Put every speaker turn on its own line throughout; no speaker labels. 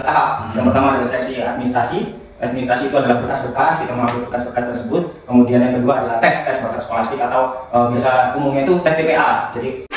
tahap. Yang pertama adalah seleksi administrasi. Administrasi itu adalah berkas-berkas, kita mengambil berkas-berkas tersebut. Kemudian yang kedua adalah tes bakat skolastik atau biasa umumnya itu tes TPA. Jadi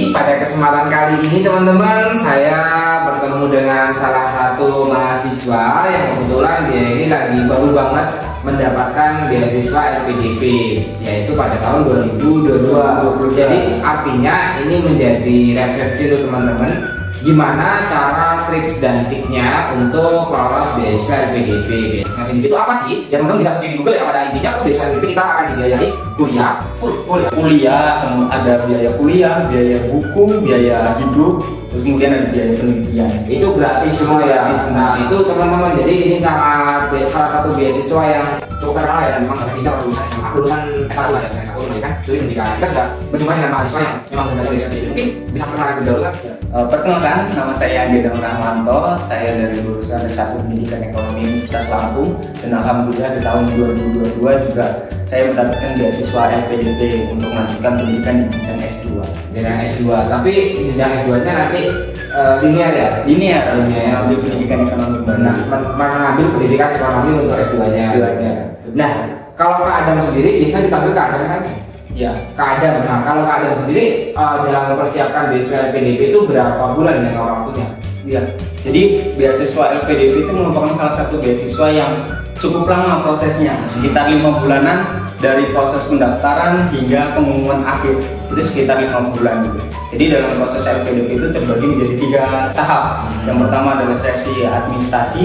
pada kesempatan kali ini teman-teman, saya bertemu dengan salah satu mahasiswa yang kebetulan dia ini lagi baru banget mendapatkan beasiswa LPDP, yaitu pada tahun 2022. Jadi artinya ini menjadi referensi untuk teman-teman gimana cara triks dan triknya untuk lolos beasiswa LPDP. Beasiswa LPDP itu apa sih? Ya teman-teman bisa search di Google ya. Pada intinya beasiswa LPDP kita akan dibiayai kuliah full ya.
Kuliah, ada biaya kuliah, biaya buku, biaya hidup, terus kemudian ada biaya penelitian.
Itu gratis semua ya. Nah itu teman-teman, jadi ini salah satu beasiswa yang cukup terkenal ya, dan memang kita lulusan SMA, lulusan S1 lah ya, S1 kan. Jadi ketika kita sudah berjumpa dengan mahasiswa yang memang benar-benar beasiswa LPDP, mungkin bisa perkenalan lebih dahulu kan?
Perkenalkan, nama saya Gedang Rahmanto. Saya dari lulusan S1 Pendidikan Ekonomi Universitas Lampung, dan alhamdulillah di tahun 2022 juga saya mendapatkan beasiswa LPDP untuk melanjutkan pendidikan di jenjang S2.
Jenjang S2, tapi jenjang S2-nya nanti linear ya?
Linear, mengambil pendidikan ekonomi.
Mengambil pendidikan ekonomi untuk S2-nya. Nah, kalau Kak Adam sendiri bisa dipanggil Kak Adam kan?
Ya,
Kak Adam. Nah, kalau Kak Adam sendiri dalam mempersiapkan beasiswa LPDP itu berapa bulan ya waktunya?
Iya. Jadi beasiswa LPDP itu merupakan salah satu beasiswa yang cukup lama prosesnya, sekitar 5 bulanan dari proses pendaftaran hingga pengumuman akhir itu sekitar 5 bulan gitu. Jadi dalam proses LPDP itu terbagi menjadi 3 tahap. Yang pertama adalah seleksi administrasi.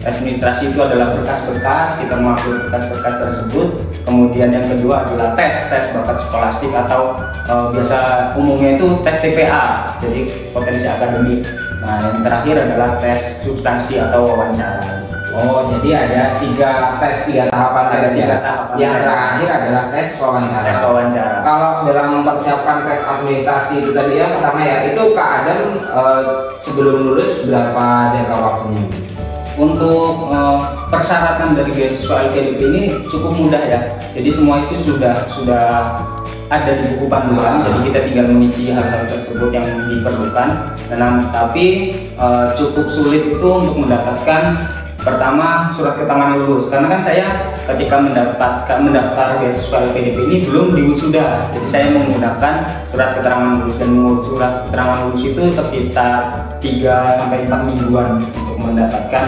Administrasi itu adalah berkas-berkas, kita mengambil berkas-berkas tersebut. Kemudian yang kedua adalah tes bakat skolastik atau biasa umumnya itu tes TPA, jadi potensi akademik. Nah yang terakhir adalah tes substansi atau wawancara.
Oh, jadi ada 3 tahapan tes ya. Yang terakhir adalah tes wawancara.
Tes wawancara.
Kalau dalam mempersiapkan tes administrasi itu tadi ya, pertama ya, itu Kak Adam sebelum lulus berapa jangka waktunya?
Untuk persyaratan dari beasiswa LPDP ini cukup mudah ya. Jadi semua itu sudah ada di buku panduan. Jadi kita tinggal mengisi hal-hal tersebut yang diperlukan. Tapi cukup sulit itu untuk mendapatkan pertama surat keterangan lulus, karena kan saya ketika mendaftar beasiswa LPDP ini belum diwisuda. Jadi saya menggunakan surat keterangan lulus, dan mengurus surat keterangan lulus itu sekitar 3-4 mingguan untuk mendapatkan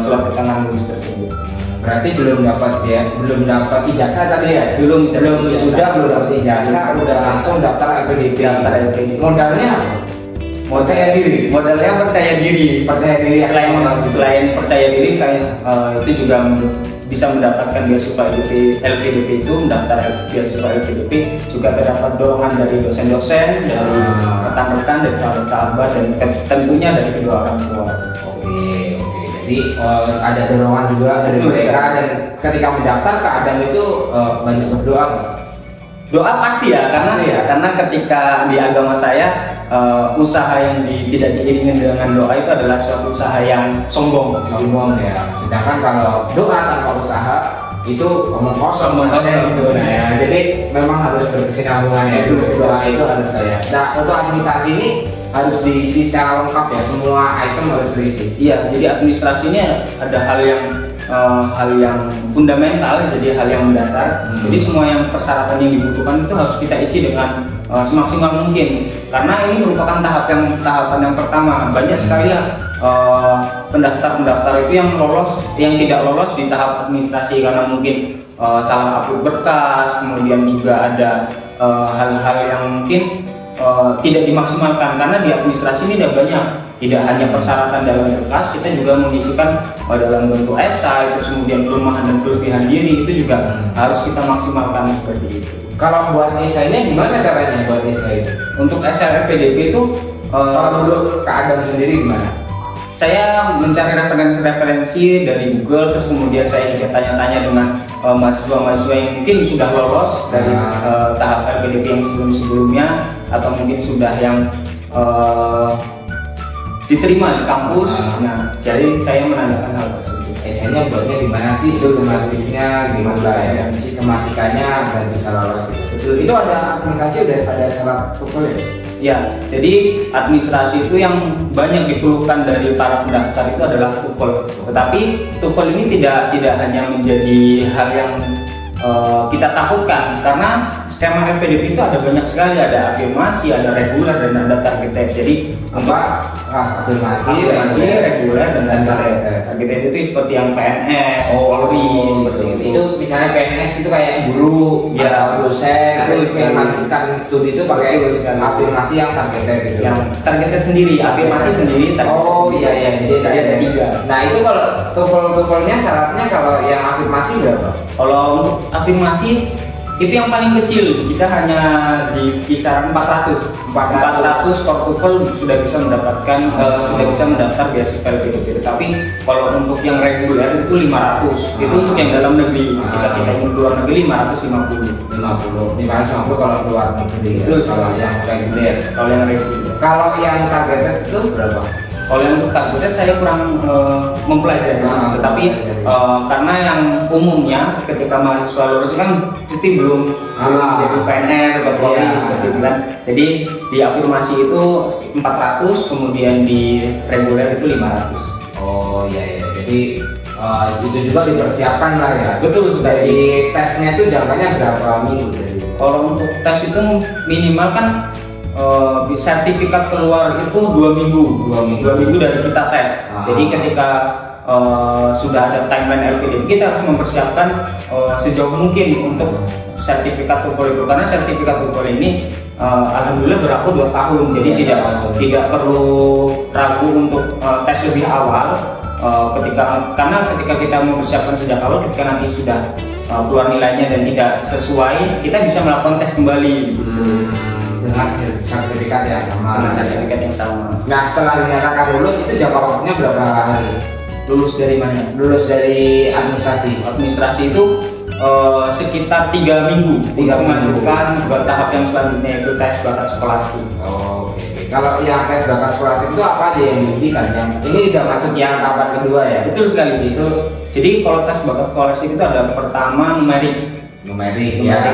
surat keterangan lulus tersebut.
Berarti belum dapat ijazah tadi ya? Belum wisuda, belum dapat ijazah, udah langsung daftar LPDP. Modalnya percaya diri.
Modalnya percaya diri. Selain percaya diri, itu juga bisa mendapatkan beasiswa LPDP itu, mendaftar beasiswa LPDP juga terdapat dorongan dari dosen-dosen, dari rekan-rekan, dari sahabat-sahabat, dan tentunya dari kedua orang tua.
Oke. Jadi ada dorongan juga dari mereka, dan ketika mendaftar Kak Adam itu banyak berdoa nggak?
Doa pasti ya, karena ketika di agama saya usaha yang tidak diiringi dengan doa itu adalah suatu usaha yang sombong
ya. Sedangkan kalau doa tanpa usaha itu omong kosong gitu. Nah, ya. Jadi memang harus berkesinambungan ya. Doa itu harus saya. Nah, untuk administrasi ini harus diisi secara lengkap ya, semua item harus terisi.
Iya, jadi administrasinya ada hal yang fundamental, jadi hal yang mendasar. Jadi semua yang persyaratan yang dibutuhkan itu harus kita isi dengan semaksimal mungkin, karena ini merupakan tahapan yang pertama. Banyak sekali ya pendaftar itu yang tidak lolos di tahap administrasi karena mungkin salah upload berkas, kemudian juga ada hal-hal yang mungkin tidak dimaksimalkan, karena di administrasi ini ada banyak. Tidak hanya persyaratan dalam berkas, kita juga mengisikan dalam bentuk esai, terus kemudian kelemahan dan kelebihan diri itu juga harus kita maksimalkan seperti itu.
Kalau buat esainya gimana caranya buat esai itu?
Untuk esai LPDP itu
kalau dulu Kak Adam sendiri gimana?
Saya mencari referensi dari Google, terus kemudian saya juga tanya-tanya dengan mahasiswa-mahasiswa yang mungkin sudah lolos dari tahap LPDP yang sebelum-sebelumnya, atau mungkin sudah yang diterima di kampus. Nah, jadi saya menanyakan hal tersebut.
Esainya buatnya gimana sih, sistematisnya gimana ya, sistematikanya agar bisa lolos gitu. Itu ada administrasi, ada syarat TOEFL ya?
Ya, jadi administrasi itu yang banyak dikeluhkan dari para pendaftar itu adalah TOEFL. Tetapi TOEFL ini tidak hanya menjadi hal yang kita takutkan, karena skema LPDP itu ada banyak sekali, ada afirmasi, ada reguler, dan ada targeted. Jadi
afirmasi,
reguler, dan targeted. Targeted itu seperti yang PNS, Polri, seperti itu.
Itu misalnya PNS itu kayak guru atau dosen, itu yang melanjutkan studi itu pakai afirmasi yang targeted gitu.
Yang targeted sendiri, afirmasi sendiri.
Iya, jadi ada 3. Nah itu kalau TOEFL-nya syaratnya kalau yang afirmasi berapa?
Kalau untuk afirmasi itu yang paling kecil, kita hanya di kisaran 400 skor TOEFL sudah bisa mendapatkan sudah bisa mendaftar beasiswa LPDP. Tapi kalau untuk yang reguler itu 500, itu untuk yang dalam negeri. Kita yang luar negeri 550
kalau luar negeri.
Itu
kalau yang reguler.
Kalau
yang targeted itu berapa?
Kalau yang untuk targeted saya kurang mempelajari, tetapi karena yang umumnya ketika mahasiswa lulus kan cuti belum jadi PNS atau Polri seperti itu kan. Jadi di afirmasi itu 400, kemudian di reguler itu 500.
Oh iya, jadi itu juga dipersiapkan lah ya.
Betul, sudah.
Jadi tesnya itu jangkanya berapa minggu?
Kalau untuk tes itu minimal kan sertifikat keluar itu 2 minggu dari kita tes. Jadi ketika sudah ada timeline LPDP, kita harus mempersiapkan sejauh mungkin untuk sertifikat TOEFL itu, karena sertifikat TOEFL ini alhamdulillah berlaku 2 tahun. Jadi tidak perlu ragu untuk tes lebih awal, karena ketika kita mempersiapkan sejak awal, ketika nanti sudah keluar nilainya dan tidak sesuai, kita bisa melakukan tes kembali.
Dengan sertifikat yang sama. Nah, setelah dinyatakan lulus itu jangka waktunya berapa hari?
Lulus dari mana?
Lulus dari administrasi.
Administrasi itu sekitar 3 minggu untuk mengajukan tahap yang selanjutnya, itu tes bakat skolastik.
Oke. Kalau yang tes bakat skolastik itu apa aja yang diujikan? Ini udah masuk yang tahapan kedua ya?
Betul sekali. Jadi kalau tes bakat skolastik itu ada pertama numerik,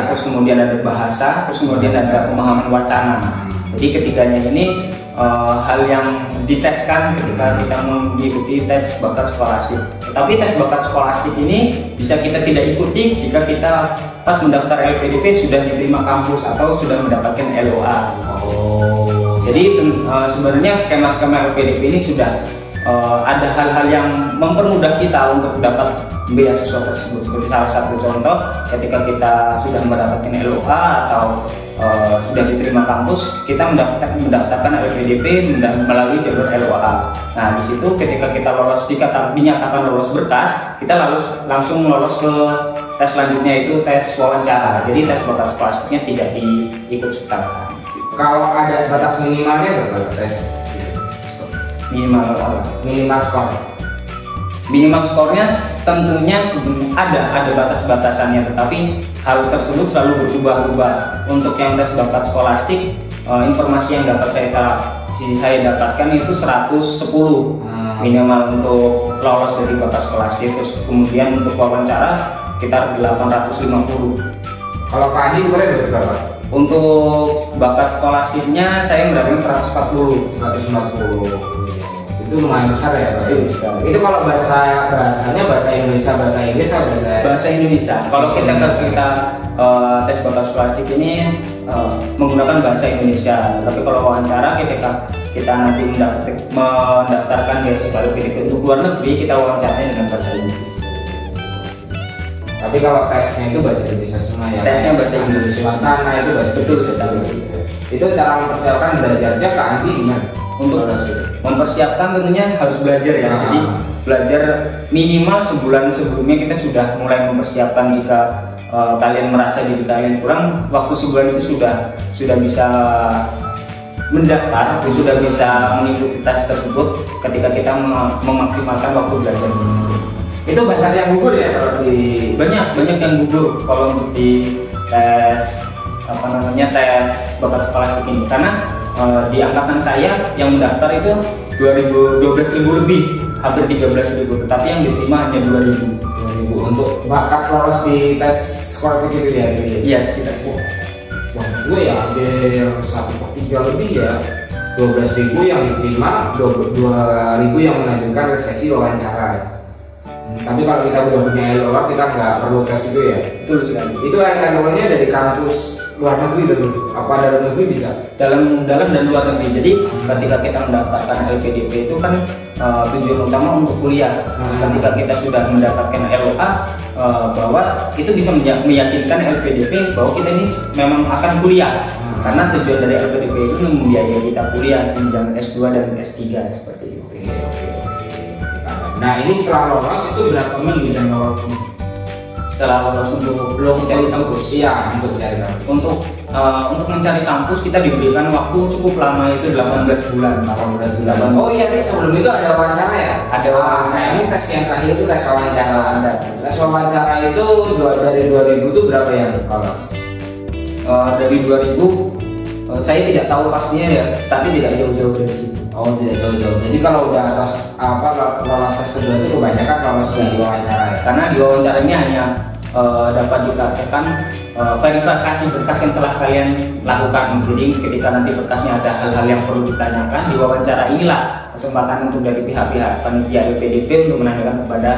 terus kemudian ada bahasa, terus kemudian ada pemahaman wacana. Jadi ketiganya ini hal yang diteskan ketika kita mengikuti tes bakat skolastik. Tapi tes bakat skolastik ini bisa kita tidak ikuti jika kita pas mendaftar LPDP sudah diterima kampus atau sudah mendapatkan LOA. Jadi sebenarnya skema-skema LPDP ini sudah ada hal-hal yang mempermudah kita untuk dapat beasiswa tersebut. Seperti salah satu contoh, ketika kita sudah mendapatkan LOA atau sudah diterima kampus, kita mendaftarkan LPDP melalui jalur LOA. Nah, di situ ketika kita dinyatakan lolos berkas, kita langsung lolos ke tes selanjutnya, itu tes wawancara. Jadi tes batas plastiknya tidak diikut sertakan.
Kalau ada batas minimalnya berapa tes?
Minimal apa?
Minimal skor.
Minimal skornya tentunya ada batas-batasannya, tetapi hal tersebut selalu berubah-ubah. Untuk yang tes bakat skolastik, informasi yang dapat saya dapatkan itu 110 minimal untuk lolos dari bakat skolastik. Terus kemudian untuk wawancara sekitar 850.
Kalau Pak Andi kemarin berapa?
Untuk bakat skolastiknya saya mendapatkan 140.
Itu lumayan besar ya Pak? Itu kalau bahasanya bahasa Indonesia, bahasa Inggris atau
bahasa Indonesia. Kalau kita tes bakat skolastik ini menggunakan bahasa Indonesia. Tapi kalau wawancara, ketika kita nanti mendaftarkan beasiswa LPDP untuk luar negeri, kita wawancaranya dengan bahasa Inggris.
Tapi kalau tesnya itu bahasa Indonesia semua ya?
Tesnya bahasa Indonesia.
Wacana itu bahasa
betul sekali.
Itu cara mempersiapkan belajarnya ke Andi gimana?
Untuk mempersiapkan tentunya harus belajar ya. Jadi belajar minimal sebulan sebelumnya kita sudah mulai mempersiapkan. Jika kalian merasa diri kalian kurang, waktu sebulan itu sudah bisa mendaftar, sudah bisa mengikuti tes tersebut ketika kita memaksimalkan waktu belajar.
Itu banyak yang gugur ya kalau di
banyak yang gugur kalau untuk di tes tes bakat skolastik ini, karena di angkatan saya yang mendaftar itu 12.000 lebih, hampir 13.000, tetapi yang diterima hanya 2.000.
Untuk bakat lolos di tes sekolah gitu ya?
Iya, sekitar itu.
Wah, gue ya hampir 1/3 lebih ya. 12.000 yang diterima, 2.000 yang mengajukan sesi wawancara. Tapi kalau kita udah punya LOA, kita nggak perlu tes itu ya?
Betul sekali.
Itu LOA-nya dari kampus luar negeri tentu? Apa dalam negeri bisa?
Dalam dan luar negeri. Jadi ketika kita mendaftarkan LPDP itu kan tujuan utama untuk kuliah. Ketika kita sudah mendapatkan LOA, bahwa itu bisa meyakinkan LPDP bahwa kita ini memang akan kuliah. Karena tujuan dari LPDP itu membiayai kita kuliah jenjang S2 dan S3 seperti itu.
Oke. Nah, ini setelah lolos itu berapa minggu dan waktu?
Setelah lolos untuk belum mencari kampus.
Iya, untuk mencari kampus.
Untuk mencari kampus kita diberikan waktu cukup lama, itu 18 bulan.
18 bulan. Oh iya, sebelum itu ada wawancara ya?
Ada wawancara.
Ini tes yang terakhir itu tes wawancara. Tes wawancara itu dari 2000 itu berapa yang lolos?
Dari 2000 saya tidak tahu pastinya ya, tapi tidak jauh-jauh dari situ.
Oh, tidak jauh-jauh. Jadi kalau udah lolos tes kedua itu kebanyakan lolos di wawancara ya?
Karena di wawancara ini hanya dapat dikatakan verifikasi berkas yang telah kalian lakukan. Jadi ketika nanti berkasnya ada hal-hal yang perlu ditanyakan, di wawancara inilah kesempatan untuk dari pihak-pihak panitia LPDP untuk menanyakan kepada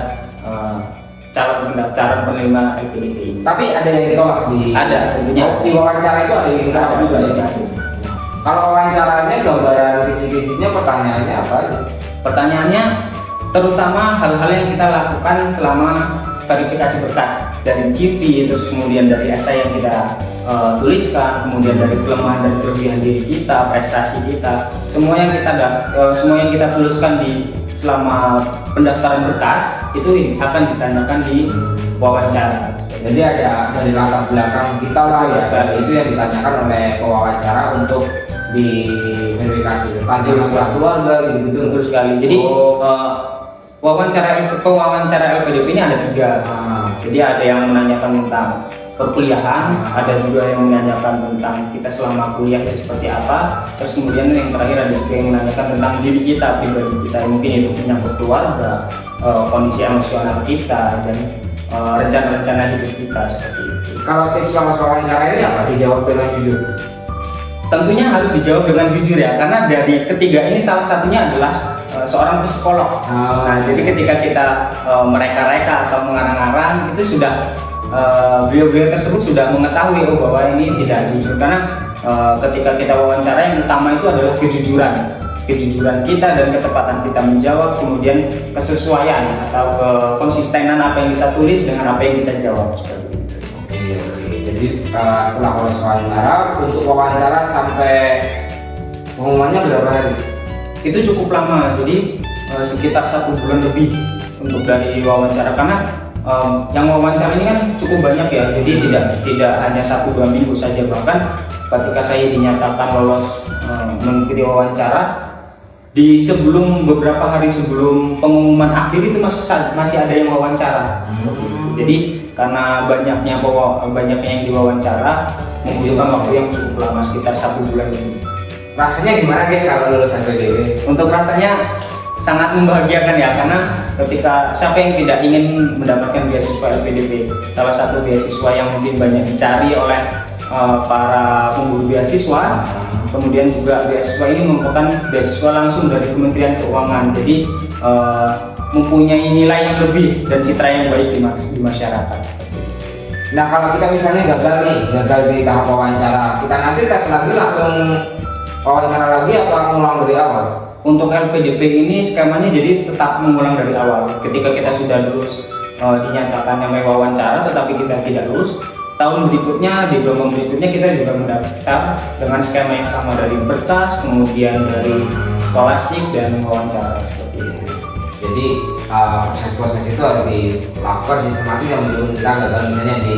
calon pendaftaran penerima LPDP ini.
Tapi ada yang ditolak di? Ada, tentunya. Di wawancara itu ada yang ditolak juga ya? Kalau wawancaranya gambaran kisi-kisinya pertanyaannya apa?
Pertanyaannya terutama hal-hal yang kita lakukan selama verifikasi berkas, dari CV, terus kemudian dari esai yang kita tuliskan, kemudian dari kelemahan dan kelebihan diri kita, prestasi kita, semua yang kita tuliskan di selama pendaftaran berkas itu akan ditanyakan di wawancara.
Jadi ada dari latar belakang kita lah ya, itu yang ditanyakan oleh pewawancara untuk di verifikasi tentang masalah keluarga gitu.
Betul sekali. Jadi wawancara LPDP ini ada 3. Jadi ada yang menanyakan tentang perkuliahan, ada juga yang menanyakan tentang kita selama kuliah itu seperti apa, terus kemudian yang terakhir ada juga yang menanyakan tentang diri kita, pribadi kita, mungkin itu menyangkut keluarga, kondisi emosional kita, dan rencana-rencana hidup kita seperti itu.
Kalau tips lolos wawancara ini apa? Dijawab dengan jujur?
Tentunya harus dijawab dengan jujur ya, karena dari ketiga ini salah satunya adalah seorang psikolog. Nah, jadi ketika kita mereka-reka atau mengarang-arang itu sudah beliau-beliau tersebut sudah mengetahui bahwa ini tidak jujur, karena ketika kita wawancara yang utama itu adalah kejujuran kita dan ketepatan kita menjawab, kemudian kesesuaian atau konsistenan apa yang kita tulis dengan apa yang kita jawab seperti itu.
Oke. Jadi setelah lolos wawancara, untuk wawancara sampai pengumumannya berapa hari?
Itu cukup lama, jadi sekitar 1 bulan lebih untuk dari wawancara, karena yang wawancara ini kan cukup banyak ya, jadi tidak hanya 1-2 minggu saja. Bahkan ketika saya dinyatakan lolos mengikuti wawancara, di beberapa hari sebelum pengumuman akhir itu masih ada yang wawancara. Jadi karena banyaknya yang diwawancara membutuhkan waktu yang cukup lama, sekitar 1 bulan lebih.
Rasanya gimana deh kalau lulus LPDP?
Untuk rasanya sangat membahagiakan ya, karena ketika siapa yang tidak ingin mendapatkan beasiswa LPDP, salah satu beasiswa yang mungkin banyak dicari oleh para pemburu beasiswa. Kemudian juga beasiswa ini merupakan beasiswa langsung dari Kementerian Keuangan, jadi mempunyai nilai yang lebih dan citra yang baik di masyarakat.
Nah, kalau kita misalnya gagal di tahap wawancara, kita nanti tes lagi langsung wawancara lagi atau ngulang dari awal?
Untuk LPDP ini skemanya jadi tetap mengulang dari awal. Ketika kita sudah lulus dinyatakan namanya wawancara tetapi kita tidak lulus, tahun berikutnya, di gelombang berikutnya kita juga mendaftar dengan skema yang sama, dari berkas, kemudian dari skolastik dan wawancara seperti itu.
Jadi proses-proses itu harus dilakukan sistematis yang menurut kita gagal, misalnya di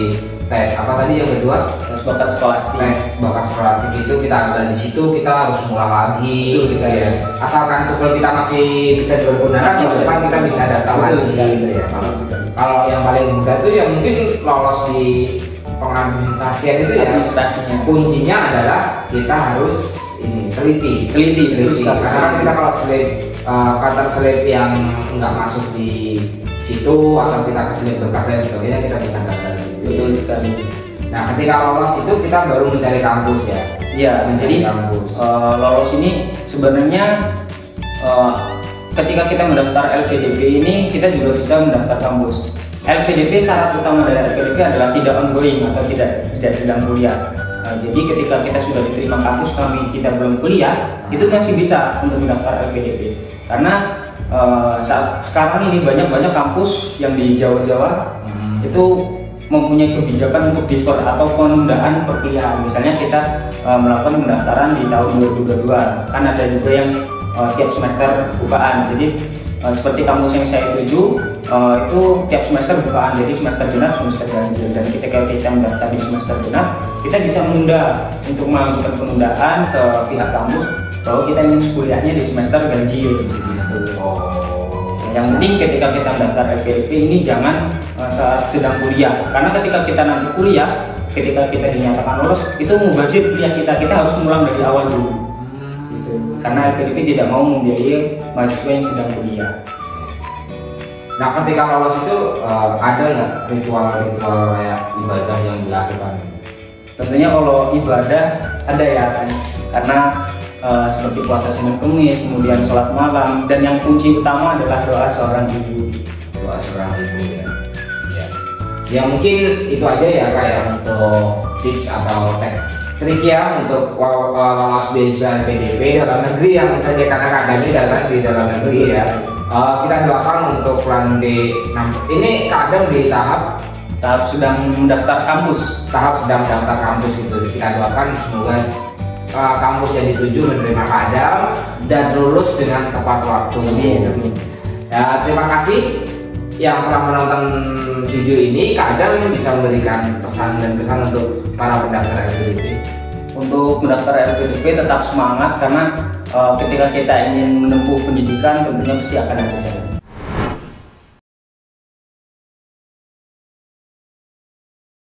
tes apa tadi yang kedua?
Tes bakat skolastik.
Tes bakat skolastik itu kita gagal di situ, kita harus ngulang lagi. Gitu ya. Asalkan TOEFL kita masih bisa berguna, depan kita bisa datang lagi gitu ya. Kalau yang paling mudah itu ya mungkin lolos di pengadministrasian itu ya.
Administrasinya.
Kuncinya adalah kita harus ini teliti. Karena kan kita kalau kata selip yang nggak masuk di situ atau kita keselip berkas dan sebagainya, kita bisa gagal.
Betul sekali.
Nah, ketika lolos itu kita baru mencari kampus ya.
Iya, jadi lolos ini sebenarnya ketika kita mendaftar LPDP ini kita juga bisa mendaftar kampus. LPDP syarat utama dari LPDP adalah tidak ongoing atau tidak sedang kuliah. Jadi ketika kita sudah diterima kampus kita belum kuliah, itu masih bisa untuk mendaftar LPDP. Karena saat sekarang ini banyak kampus yang di Jawa itu mempunyai kebijakan untuk defer atau penundaan perkuliahan. Misalnya kita melakukan pendaftaran di tahun 2022, kan ada juga yang tiap semester bukaan. Jadi seperti kampus yang saya tuju itu tiap semester bukaan, jadi semester genap, semester ganjil. Dan ketika kita mendaftar di semester genap, kita bisa menunda untuk mengajukan penundaan ke pihak kampus bahwa kita ingin kuliahnya di semester ganjil. Yang penting ketika kita mendaftar LPDP ini jangan saat sedang kuliah, karena ketika kita nanti kuliah, ketika kita dinyatakan lolos, itu mubazir kuliah kita harus ngulang dari awal dulu. Gitu. Karena LPDP tidak mau membiayai mahasiswa yang sedang kuliah.
Nah, ketika lolos itu ada nggak ritual-ritual kayak ibadah yang dilakukan?
Tentunya kalau ibadah ada ya kan, karena seperti puasa Senin Kemis, kemudian sholat malam, dan yang kunci utama adalah doa seorang ibu.
Doa seorang ibu ya. Ya mungkin itu aja ya kayak untuk tips atau trik ya untuk lolos beasiswa LPDP dalam negeri yang saja karena keadaannya dalam di dalam negeri ya. Kita doakan untuk plan D6 ini kadang di tahap
sedang mendaftar kampus.
Tahap sedang mendaftar kampus itu kita doakan semoga kampus yang dituju menerima keadaan dan lulus dengan tepat waktu. Ya, terima kasih yang telah menonton video ini. Kadang bisa memberikan pesan untuk para pendaftar LPDP.
Untuk mendaftar LPDP tetap semangat, karena ketika kita ingin menempuh pendidikan tentunya pasti akan ada jalan.